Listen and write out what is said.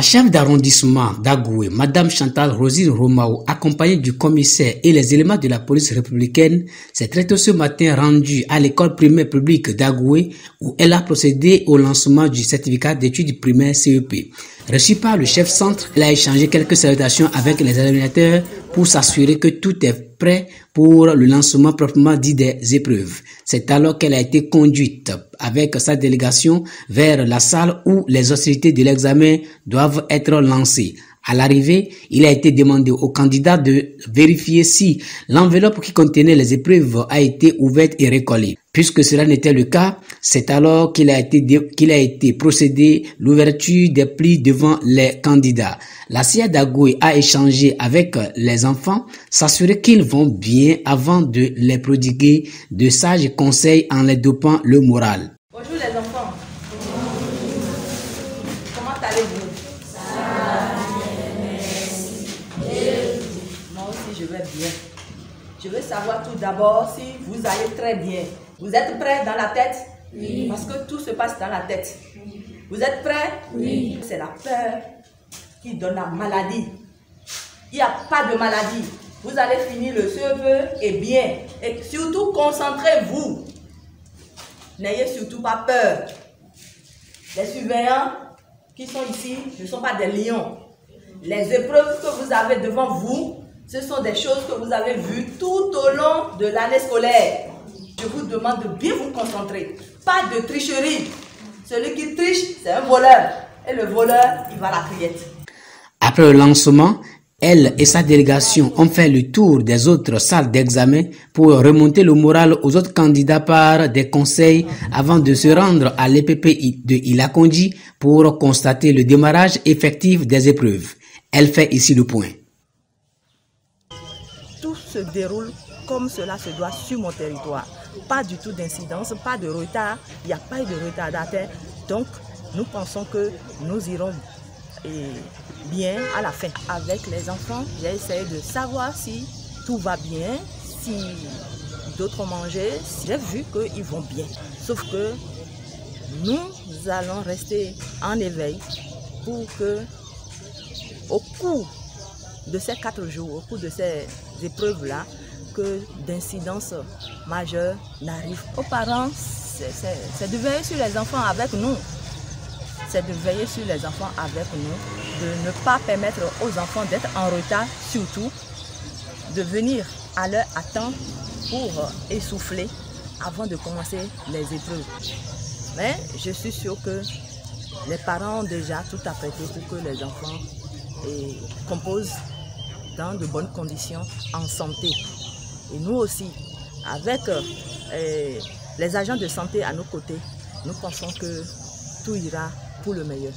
La chef d'arrondissement d'Agoué, Madame Chantal Rosine Romao, accompagnée du commissaire et les éléments de la police républicaine, s'est très tôt ce matin rendue à l'école primaire publique d'Agoué où elle a procédé au lancement du certificat d'études primaires CEP. Reçue par le chef centre, elle a échangé quelques salutations avec les examinateurs pour s'assurer que tout est prêt pour le lancement proprement dit des épreuves. C'est alors qu'elle a été conduite avec sa délégation vers la salle où les hostilités de l'examen doivent être lancées. À l'arrivée, il a été demandé aux candidats de vérifier si l'enveloppe qui contenait les épreuves a été ouverte et recollée. Puisque cela n'était le cas, c'est alors qu'il a été procédé l'ouverture des plis devant les candidats. La CIA d'Agoué a échangé avec les enfants, s'assurer qu'ils vont bien avant de les prodiguer de sages conseils en les dopant le moral. Bonjour les enfants. Comment allez-vous? Moi aussi je vais bien. Je veux savoir tout d'abord si vous allez très bien. Vous êtes prêts dans la tête? Oui. Parce que tout se passe dans la tête. Oui. Vous êtes prêts? Oui. C'est la peur qui donne la maladie. Il n'y a pas de maladie. Vous allez finir le CEP et bien. Et surtout, concentrez-vous. N'ayez surtout pas peur. Les surveillants qui sont ici ne sont pas des lions. Les épreuves que vous avez devant vous, ce sont des choses que vous avez vues tout au long de l'année scolaire. Je vous demande de bien vous concentrer. Pas de tricherie. Celui qui triche, c'est un voleur. Et le voleur, il va à la criette. Après le lancement, elle et sa délégation ont fait le tour des autres salles d'examen pour remonter le moral aux autres candidats par des conseils avant de se rendre à l'EPP de Ilakondi pour constater le démarrage effectif des épreuves. Elle fait ici le point. Tout se déroule comme cela se doit sur mon territoire. Pas du tout d'incidence, pas de retard, il n'y a pas eu de retardataire. Donc, nous pensons que nous irons bien à la fin. Avec les enfants, j'ai essayé de savoir si tout va bien, si d'autres ont mangé. J'ai vu qu'ils vont bien. Sauf que nous allons rester en éveil pour que, au cours de ces 4 jours, au cours de ces épreuves-là, que d'incidences majeures n'arrivent. Aux parents, c'est de veiller sur les enfants avec nous. C'est de veiller sur les enfants avec nous, de ne pas permettre aux enfants d'être en retard, surtout de venir à l'heure à temps pour essouffler avant de commencer les épreuves. Mais je suis sûre que les parents ont déjà tout apprêté pour que les enfants composent dans de bonnes conditions en santé. Et nous aussi, avec les agents de santé à nos côtés, nous pensons que tout ira pour le meilleur.